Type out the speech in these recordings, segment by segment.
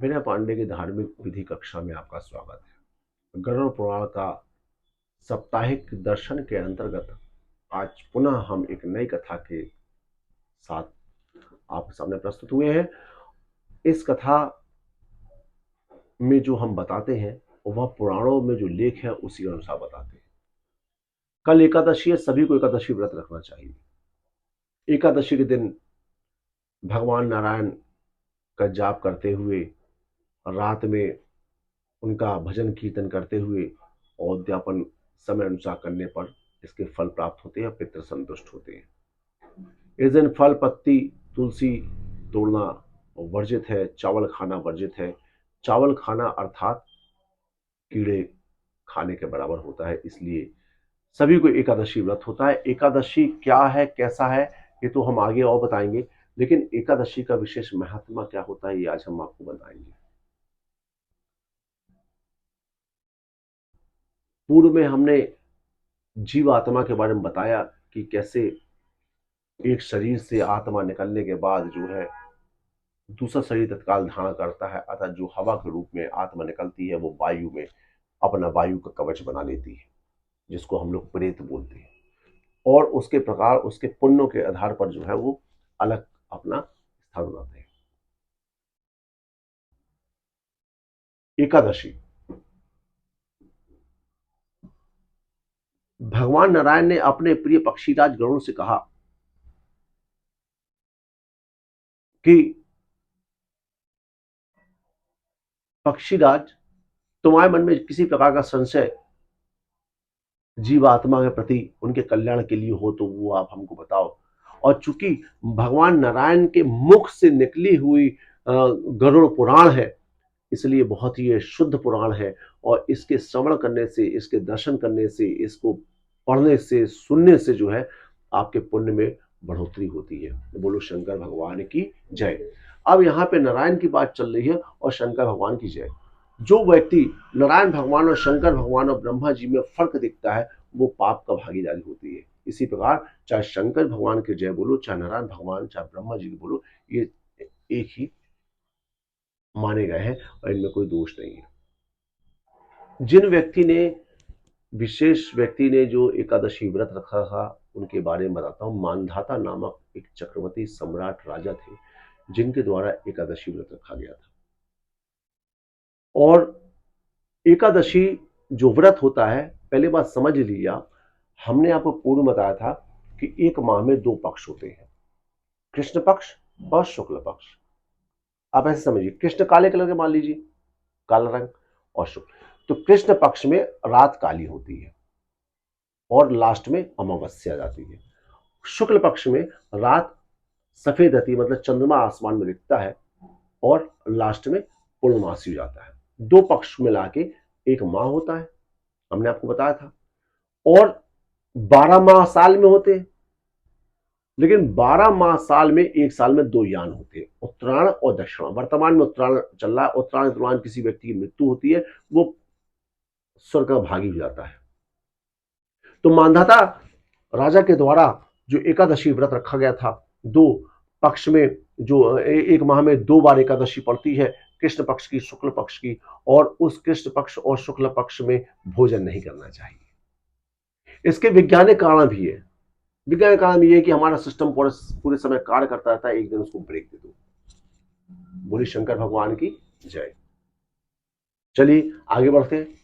विनय पांडे की धार्मिक विधि कक्षा में आपका स्वागत है। गरुड़ पुराण का साप्ताहिक दर्शन के अंतर्गत आज पुनः हम एक नई कथा के साथ आपके सामने प्रस्तुत हुए हैं। इस कथा में जो हम बताते हैं वह पुराणों में जो लेख है उसी अनुसार बताते हैं। कल एकादशी है, सभी को एकादशी व्रत रखना चाहिए। एकादशी के दिन भगवान नारायण का जाप करते हुए, रात में उनका भजन कीर्तन करते हुए और उद्यापन समय अनुसार करने पर इसके फल प्राप्त होते हैं, पितृ संतुष्ट होते हैं। इस दिन फल, पत्ती, तुलसी तोड़ना वर्जित है, चावल खाना वर्जित है। चावल खाना अर्थात कीड़े खाने के बराबर होता है, इसलिए सभी को एकादशी व्रत होता है। एकादशी क्या है, कैसा है, ये तो हम आगे और बताएंगे, लेकिन एकादशी का विशेष महात्मा क्या होता है ये आज हम आपको बताएंगे। पूर्व में हमने जीव आत्मा के बारे में बताया कि कैसे एक शरीर से आत्मा निकलने के बाद जो है दूसरा शरीर तत्काल धारण करता है, अतः जो हवा के रूप में आत्मा निकलती है वो वायु में अपना वायु का कवच बना लेती है, जिसको हम लोग प्रेत बोलते हैं। और उसके प्रकार उसके पुण्यों के आधार पर जो है वो अलग अपना स्थान बनाते हैं। एकादशी, भगवान नारायण ने अपने प्रिय पक्षीराज गरुड़ से कहा कि पक्षीराज, तुम्हारे मन में किसी प्रकार का संशय जीवात्मा के प्रति, उनके कल्याण के लिए हो तो वो आप हमको बताओ। और चूंकि भगवान नारायण के मुख से निकली हुई गरुड़ पुराण है, इसलिए बहुत ही शुद्ध पुराण है और इसके श्रवण करने से, इसके दर्शन करने से, इसको पढ़ने से, सुनने से जो है आपके पुण्य में बढ़ोतरी होती है। बोलो शंकर भगवान की जय। अब यहाँ पे नारायण की बात चल रही है और शंकर भगवान की जय। जो व्यक्ति नारायण भगवान और शंकर भगवान और ब्रह्मा जी में फर्क दिखता है वो पाप का भागीदारी होती है। इसी प्रकार चाहे शंकर भगवान की जय बोलो, चाहे नारायण भगवान, चाहे ब्रह्मा जी की बोलो, ये एक ही माने गए हैं और इनमें कोई दोष नहीं है। जिन विशेष व्यक्ति ने जो एकादशी व्रत रखा था उनके बारे में बताता हूं। मानधाता नामक एक चक्रवर्ती सम्राट राजा थे जिनके द्वारा एकादशी व्रत रखा गया था। और एकादशी जो व्रत होता है, पहले बात समझ लिया, हमने आपको पूर्व बताया था कि एक माह में दो पक्ष होते हैं, कृष्ण पक्ष और शुक्ल पक्ष। आप ऐसे समझिए, कृष्ण काले कलर के मान लीजिए, काला रंग, और शुक्ल, तो कृष्ण पक्ष में रात काली होती है और लास्ट में अमावस्या जाती है। शुक्ल पक्ष में रात सफेद रहती है, मतलब चंद्रमा आसमान में दिखता है, और लास्ट में पूर्णमासी हो जाता है। दो पक्ष मिला के एक माह होता है, हमने आपको बताया था। और 12 माह साल में होते हैं, लेकिन 12 माह साल में एक साल में दो यान होते हैं, उत्तरायण और दक्षिणायण। वर्तमान में उत्तरायण चल रहा है। उत्तरायण के दौरान किसी व्यक्ति की मृत्यु होती है, वो स्वर्ग का भागी हो जाता है। तो मानधाता राजा के द्वारा जो एकादशी व्रत रखा गया था, दो पक्ष में जो एक माह में दो बार एकादशी पड़ती है, कृष्ण पक्ष की, शुक्ल पक्ष की, और उस कृष्ण पक्ष और शुक्ल पक्ष में भोजन नहीं करना चाहिए। इसके वैज्ञानिक कारण भी है। वैज्ञानिक कारण ये है कि हमारा सिस्टम पूरे समय कार्य करता रहता है, एक दिन उसको ब्रेक दे दो। बोली शंकर भगवान की जय। चलिए आगे बढ़ते हैं।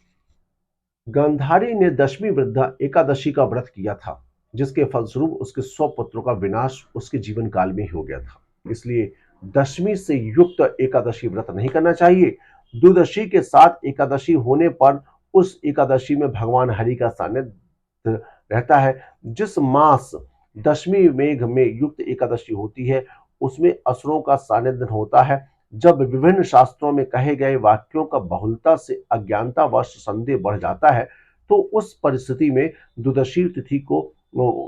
गांधारी ने 10वीं वृद्धा एकादशी का व्रत किया था, जिसके फलस्वरूप उसके 100 पुत्रों का विनाश उसके जीवन काल में हो गया था। इसलिए 10वीं से युक्त एकादशी व्रत नहीं करना चाहिए। द्वादशी के साथ एकादशी होने पर उस एकादशी में भगवान हरि का सानिध्य रहता है। जिस मास 10वीं मेघ में युक्त एकादशी होती है उसमें असुरों का सानिध्य होता है। जब विभिन्न शास्त्रों में कहे गए वाक्यों का बहुलता से अज्ञानतावश संदेह बढ़ जाता है, तो उस परिस्थिति में द्वादशी तिथि को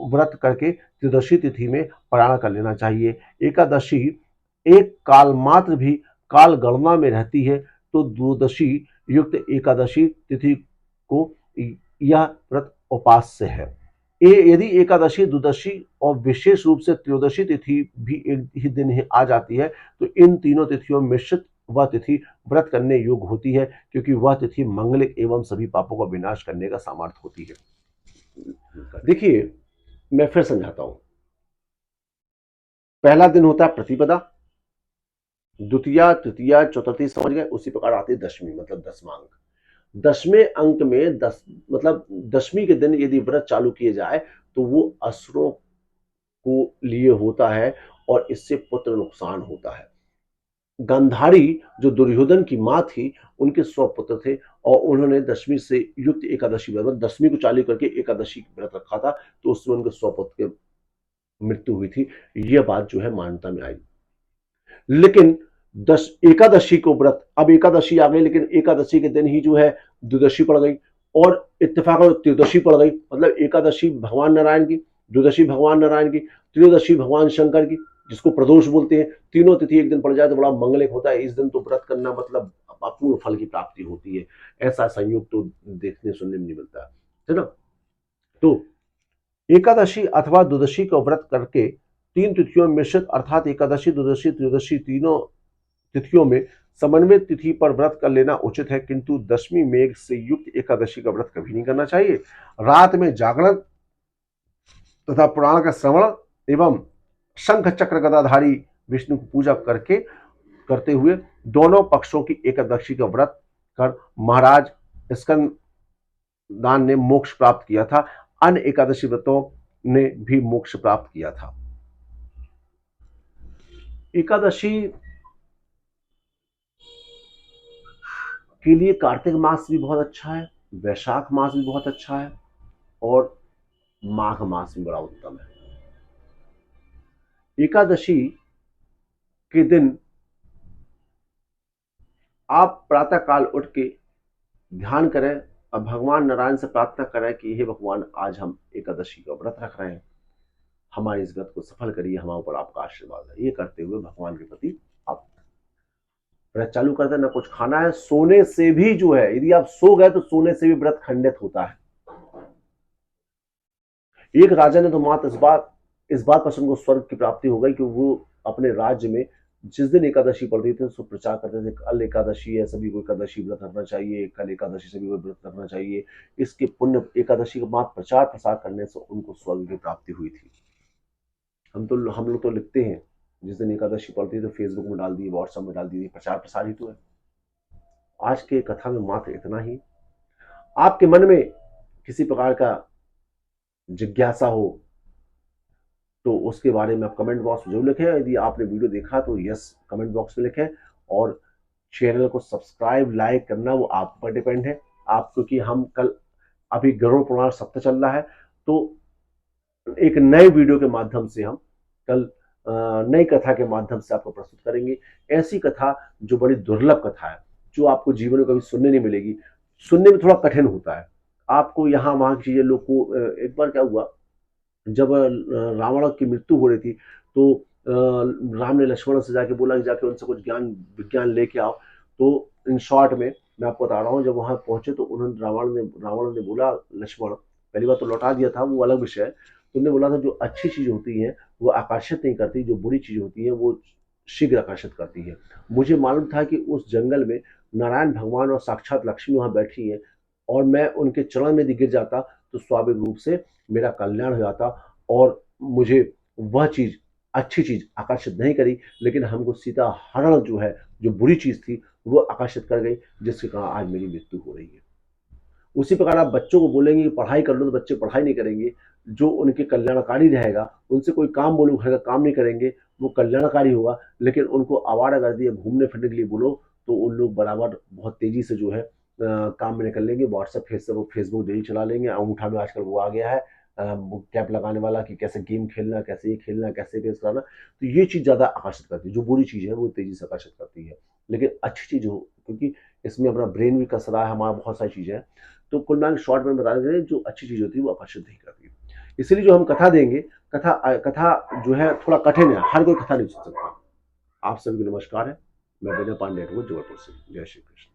व्रत करके त्रयोदशी तिथि में पारण कर लेना चाहिए। एकादशी एक काल मात्र भी काल गणना में रहती है, तो द्वादशी युक्त एकादशी तिथि को यह व्रत उपास्य है। यदि एकादशी, द्वादशी और विशेष रूप से त्रयोदशी तिथि भी एक ही दिन आ जाती है, तो इन तीनों तिथियों में मिश्रित वह तिथि व्रत करने योग्य होती है, क्योंकि वह तिथि मंगलिक एवं सभी पापों का विनाश करने का सामर्थ्य होती है। देखिए, मैं फिर समझाता हूं। पहला दिन होता है प्रतिपदा, द्वितीया, तृतीया, चतुर्थी, समझ गए। उसी प्रकार आती है दशमी, मतलब 10वां अंक। 10वें अंक में 10 मतलब दशमी के दिन यदि व्रत चालू किए जाए तो वो असुरों को लिए होता है और इससे पुत्र नुकसान होता है। गांधारी जो दुर्योधन की मां थी, उनके 100 पुत्र थे और उन्होंने दशमी से युक्त एकादशी व्रत, दशमी को चालू करके एकादशी व्रत रखा था, तो उसमें उनके 100 पुत्र की मृत्यु हुई थी। यह बात जो है मान्यता में आई। लेकिन एकादशी को व्रत, अब एकादशी आ गई, लेकिन एकादशी के दिन ही जो है द्वादशी पड़ गई और इत्तेफाक त्रियोदशी पड़ गई। मतलब एकादशी भगवान नारायण की, द्वादशी भगवान नारायण की, त्रयोदशी भगवान शंकर की, जिसको प्रदोष बोलते हैं। तीनों तिथि एक दिन पड़ जाए तो बड़ा मंगलिक होता है। इस दिन तो व्रत करना मतलब अपूर्ण फल की प्राप्ति होती है। ऐसा संयोग तो देखने सुनने में नहीं मिलता है ना। तो एकादशी अथवा द्वादशी का व्रत करके 3 तिथियों में मिश्रित, अर्थात एकादशी, द्वादशी, त्रयोदशी तीनों तिथियों में समन्वित तिथि पर व्रत कर लेना उचित है, किंतु दशमी मेघ से युक्त एकादशी का व्रत कभी नहीं करना चाहिए। रात में जागरण तथा पुराण का श्रवण एवं शंख चक्र गदाधारी विष्णु की पूजा करते हुए दोनों पक्षों की एकादशी का व्रत कर महाराज स्कंददान ने मोक्ष प्राप्त किया था। अन्य एकादशी व्रतों ने भी मोक्ष प्राप्त किया था। एकादशी के लिए कार्तिक मास भी बहुत अच्छा है, वैशाख मास भी बहुत अच्छा है और माघ मास भी बड़ा उत्तम है। एकादशी के दिन आप प्रातः काल उठ के ध्यान करें और भगवान नारायण से प्रार्थना करें कि हे भगवान, आज हम एकादशी का व्रत रख रहे हैं, हमारे इस व्रत को सफल करिए, हमारे ऊपर आपका आशीर्वाद है। ये करते हुए भगवान के प्रति आप व्रत चालू करते हैं। ना कुछ खाना है, सोने से भी जो है, यदि आप सो गए तो सोने से भी व्रत खंडित होता है। एक राजा ने तो मात्र इस बात पर उनको स्वर्ग की प्राप्ति हो गई कि वो अपने राज्य में जिस दिन एकादशी पड़ती थी उसको प्रचार करते थे, कल एकादशी है, सभी को एकादशी व्रत रखना चाहिए, कल एकादशी सभी को व्रत रखना चाहिए। इसके पुण्य एकादशी के बाद प्रचार प्रसार करने से उनको स्वर्ग की प्राप्ति हुई थी। हम लोग तो लिखते हैं जिस दिन एकादशी पड़ती है तो फेसबुक में डाल दिए, व्हाट्सएप में डाल दिए, प्रचार प्रसार ही तो है। आज के कथा में मात्र इतना ही। आपके मन में किसी प्रकार का जिज्ञासा हो तो उसके बारे में आप कमेंट बॉक्स में जरूर लिखें। यदि आपने वीडियो देखा तो यस कमेंट बॉक्स में लिखें और चैनल को सब्सक्राइब लाइक करना वो आप पर डिपेंड है। आप, क्योंकि हम कल अभी गरुड़ पुराण सप्ताह चल रहा है, तो एक नए वीडियो के माध्यम से हम कल नई कथा के माध्यम से आपको प्रस्तुत करेंगे। ऐसी कथा जो बड़ी दुर्लभ कथा है, जो आपको जीवन में कभी सुनने नहीं मिलेगी, सुनने में थोड़ा कठिन होता है। आपको यहाँ वहां की चीजें लोग को एक बार क्या हुआ, जब रावण की मृत्यु हो रही थी तो राम ने लक्ष्मण से जाके बोला कि जाके उनसे कुछ ज्ञान विज्ञान लेके आओ। तो इन शॉर्ट में मैं आपको बता रहा हूँ, जब वहां पहुंचे तो उन्होंने रावण ने बोला, लक्ष्मण पहली बार तो लौटा दिया था, वो अलग विषय है। तुमने बोला था जो अच्छी चीज होती है वो आकर्षित नहीं करती, जो बुरी चीज होती है वो शीघ्र आकर्षित करती है। मुझे मालूम था कि उस जंगल में नारायण भगवान और साक्षात लक्ष्मी वहां बैठी है और मैं उनके चरण में गिर जाता तो स्वाभाविक रूप से मेरा कल्याण हो जाता और मुझे वह चीज, अच्छी चीज आकर्षित नहीं करी, लेकिन हमको सीता हरण जो है, जो बुरी चीज थी वो आकर्षित कर गई, जिसके कारण आज मेरी मृत्यु हो रही है। उसी प्रकार आप बच्चों को बोलेंगे कि पढ़ाई कर लो तो बच्चे पढ़ाई नहीं करेंगे। जो उनके कल्याणकारी रहेगा, उनसे कोई काम बोलो घर का काम नहीं करेंगे, वो कल्याणकारी होगा। लेकिन उनको आवारागर्दी या घूमने फिरने के लिए बोलो तो उन लोग बराबर बहुत तेजी से जो है काम में निकल लेंगे। व्हाट्सएप फेसबुक डेली चला लेंगे। अंगूठा में आजकल वो आ गया है कैप लगाने वाला कि कैसे गेम खेलना, कैसे ये खेलना, कैसे बेस कराना। तो ये चीज ज्यादा आकर्षित करती है। जो बुरी चीज है वो तेजी से आकर्षित करती है, लेकिन अच्छी चीज हो, क्योंकि इसमें अपना ब्रेन भी कस रहा है, हमारा बहुत सारी चीजें हैं। तो कुल मिला शॉर्ट में बताने के लिए जो अच्छी चीज होती है वो आकर्षित नहीं करती। इसलिए जो हम कथा देंगे, कथा जो है थोड़ा कठिन है, हर कोई कथा नहीं सुन सकता। आप सभी को नमस्कार है। मैं विनय पांडे जबलपुर से। जय श्री कृष्ण।